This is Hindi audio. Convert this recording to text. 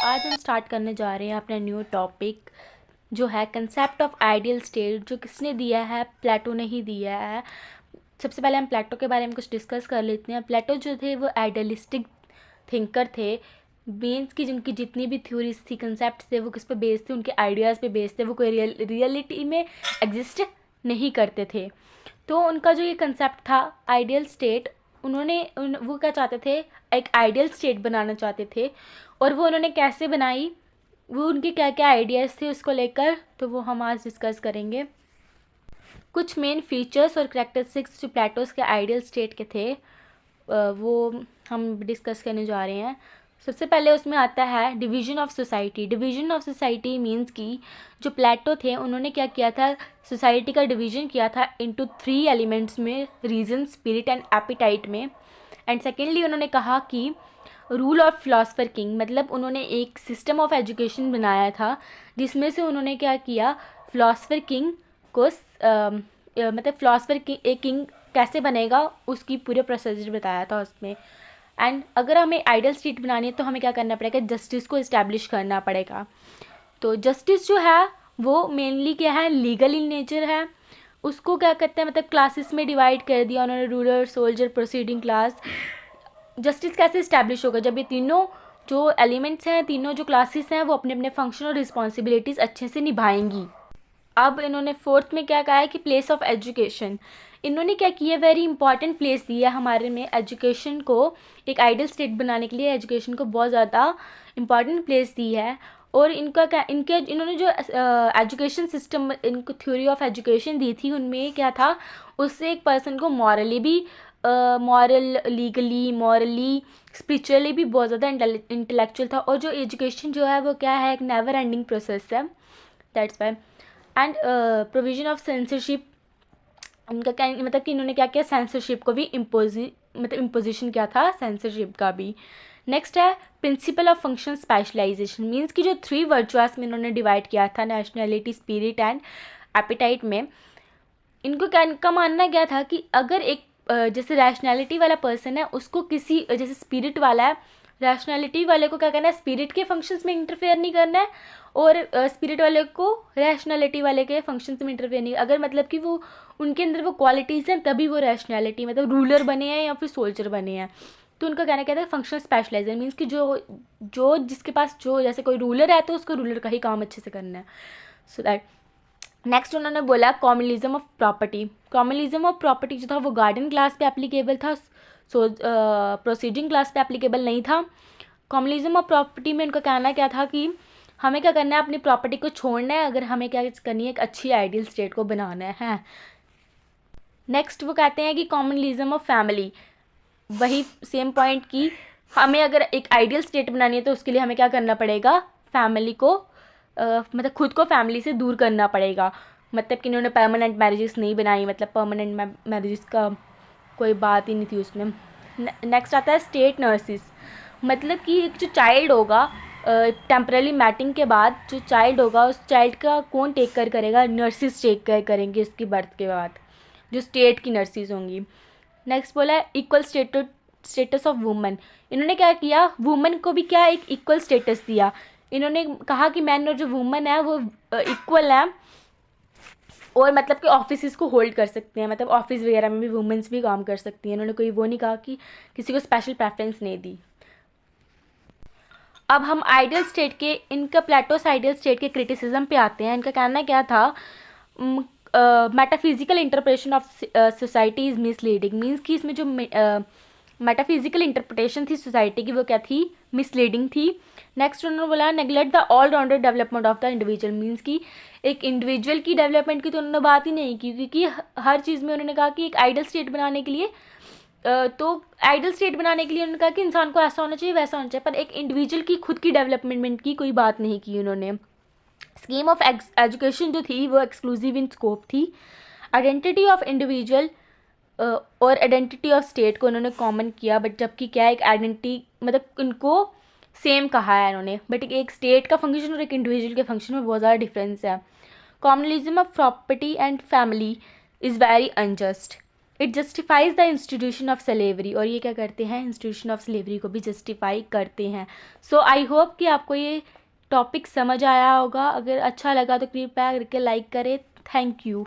आज हम स्टार्ट करने जा रहे हैं अपना न्यू टॉपिक जो है कंसेप्ट ऑफ आइडियल स्टेट, जो किसने दिया है? प्लेटो ने ही दिया है। सबसे पहले हम प्लेटो के बारे में कुछ डिस्कस कर लेते हैं। प्लेटो जो थे वो आइडियलिस्टिक थिंकर थे। मीन्स की जिनकी जितनी भी थ्योरीज थी, कंसेप्ट थे, वो किस पे बेस्ड थे? उनके आइडियाज़ पे बेस्ड थे। वो कोई रियलिटी में एग्जिस्ट नहीं करते थे। तो उनका जो ये कंसेप्ट था आइडियल स्टेट, वो क्या चाहते थे? एक आइडियल स्टेट बनाना चाहते थे। और वो उन्होंने कैसे बनाई, वो उनके क्या क्या आइडियाज़ थे उसको लेकर, तो वो हम आज डिस्कस करेंगे। कुछ मेन फीचर्स और करेक्टरिस्टिक्स जो प्लेटोस के आइडियल स्टेट के थे वो हम डिस्कस करने जा रहे हैं। सबसे पहले उसमें आता है division of society. Division of society means कि जो प्लेटो थे उन्होंने क्या किया था, सोसाइटी का डिवीजन किया था इनटू 3 एलिमेंट्स में, रीजन, स्पिरिट एंड एपिटाइट में। एंड सेकेंडली उन्होंने कहा कि रूल ऑफ फिलोसफर किंग, मतलब उन्होंने एक सिस्टम ऑफ एजुकेशन बनाया था जिसमें से उन्होंने क्या किया, फिलोसफर किंग को मतलब फिलोसफर किंग कैसे बनेगा उसकी पूरे प्रोसीजर बताया था उसमें। एंड अगर हमें आइडियल स्टेट बनानी है तो हमें क्या करना पड़ेगा, जस्टिस को इस्टेब्लिश करना पड़ेगा। तो जस्टिस जो है वो मेनली क्या है, लीगल इन नेचर है। उसको क्या कहते हैं, मतलब क्लासेस में डिवाइड कर दिया उन्होंने, ruler, soldier, proceeding class. Justice कैसे इस्टेब्लिश होगा, जब ये तीनों जो एलिमेंट्स हैं, तीनों जो क्लासेस हैं, वो अपने अपने फंक्शन और रिस्पॉन्सिबिलिटीज़ अच्छे से निभाएंगी। अब इन्होंने फोर्थ में क्या कहा है कि प्लेस ऑफ एजुकेशन। इन्होंने क्या किया, वेरी इंपॉर्टेंट प्लेस दिया हमारे में एजुकेशन को। एक आइडियल स्टेट बनाने के लिए एजुकेशन को बहुत ज़्यादा इंपॉर्टेंट प्लेस दी है। और इनका क्या, इन्होंने जो एजुकेशन सिस्टम, इनको थ्योरी ऑफ एजुकेशन दी थी, उनमें क्या था, उससे एक पर्सन को मॉरली भी, लीगली, मॉरली, स्पिरिचुअली भी बहुत ज़्यादा इंटेलेक्चुअल था। और जो एजुकेशन जो है वो क्या है, एक नेवर एंडिंग प्रोसेस है, that's why. And provision of censorship, उनका क्या मतलब कि इन्होंने क्या किया, सेंसरशिप को भी इम्पोजिशन किया था, सेंसरशिप का भी। नेक्स्ट है principle of function specialization. Means की जो 3 वर्चुअस में इन्होंने डिवाइड किया था, नेशनैलिटी, स्पिरिट एंड एपिटाइट में। इनको क्या, इनका मानना क्या था कि अगर एक जैसे रैशनैलिटी वाला पर्सन है, उसको किसी, जैसे स्पिरिट वाला है, रैशनैलिटी वाले को क्या करना है, स्पिरिट के फंक्शंस में इंटरफेयर नहीं करना है, और स्पिरिट वाले को रैशनैलिटी वाले के फंक्शंस में इंटरफेयर नहीं, अगर मतलब कि वो उनके अंदर वो क्वालिटीज़ हैं तभी वो रैशनैलिटी, मतलब रूलर बने हैं या फिर सोल्जर बने हैं। तो उनका कहना क्या था, फंक्शनल स्पेशलाइजेशन मीन्स कि जो जो जिसके पास, जो जैसे कोई रूलर है तो उसको रूलर का ही काम अच्छे से करना है, सो दैट। नेक्स्ट उन्होंने बोला communalism of property. Communalism of property जो था वो गार्डन क्लास पे एप्लीकेबल था, सो प्रोसीडिंग क्लास पे एप्लीकेबल नहीं था। कॉम्युनलिज्म ऑफ प्रॉपर्टी में उनका कहना क्या था कि हमें क्या करना है, अपनी प्रॉपर्टी को छोड़ना है, अगर हमें क्या करनी है, एक अच्छी आइडियल स्टेट को बनाना है। नेक्स्ट वो कहते हैं कि कॉम्युनलिज्म ऑफ फैमिली, वही सेम पॉइंट की हमें अगर एक आइडियल स्टेट बनानी है तो उसके लिए हमें क्या करना पड़ेगा, फैमिली को मतलब खुद को फैमिली से दूर करना पड़ेगा। मतलब कि इन्होंने परमानेंट मैरिजेस नहीं बनाई, मतलब परमानेंट मैरिजेस का कोई बात ही नहीं थी उसमें। नेक्स्ट आता है स्टेट नर्सिस। मतलब कि एक जो चाइल्ड होगा, टेम्पररी मैटिंग के बाद जो चाइल्ड होगा, उस चाइल्ड का कौन टेक केयर करेगा, नर्सिस टेक केयर करेंगे उसकी बर्थ के बाद, जो स्टेट की नर्सिस होंगी। नेक्स्ट बोला है इक्वल स्टेटस ऑफ वुमेन। इन्होंने क्या किया, वुमेन को भी क्या एक इक्वल स्टेटस दिया। इन्होंने कहा कि मैन और जो वुमेन है वो इक्वल है, और मतलब कि ऑफिस को होल्ड कर सकते हैं, मतलब ऑफिस वगैरह में भी वुमेन्स भी काम कर सकती हैं। इन्होंने कोई वो नहीं कहा कि किसी को स्पेशल प्रेफरेंस नहीं दी। अब हम आइडियल स्टेट के, इनका प्लेटोस आइडियल स्टेट के क्रिटिसिज्म पे आते हैं। इनका कहना क्या था, metaphysical interpretation of society is misleading. Means कि इसमें जो मेटाफिजिकल इंटरप्रिटेशन थी सोसाइटी की वो क्या थी, मिसलीडिंग थी। नेक्स्ट उन्होंने बोला neglect the all rounder development of the individual. Means कि एक इंडिविजुअल की डेवलपमेंट की तो उन्होंने बात ही नहीं की, क्योंकि हर चीज़ में उन्होंने कहा कि एक आइडियल स्टेट बनाने के लिए, तो आइडियल स्टेट बनाने के लिए उन्होंने कहा कि इंसान को ऐसा होना चाहिए, वैसा होना चाहिए, पर एक इंडिविजुअल की खुद की डेवलपमेंट की कोई बात नहीं की उन्होंने। स्कीम ऑफ एजुकेशन जो थी वो एक्सक्लूसिव इन स्कोप थी। आइडेंटिटी ऑफ इंडिविजुअल और आइडेंटिटी ऑफ स्टेट को उन्होंने कॉमन किया, बट जबकि क्या एक आइडेंटिटी, मतलब उनको सेम कहा है इन्होंने, बट एक स्टेट का फंक्शन और एक इंडिविजुअल के फंक्शन में बहुत ज़्यादा डिफरेंस है। Communalism of property and family is very unjust. It justifies the institution of slavery, और ये क्या करते हैं, इंस्टीट्यूशन ऑफ स्लेवरी को भी जस्टिफाई करते हैं। सो आई होप कि आपको ये टॉपिक समझ आया होगा। अगर अच्छा लगा तो कृपया करके लाइक करें। Thank you.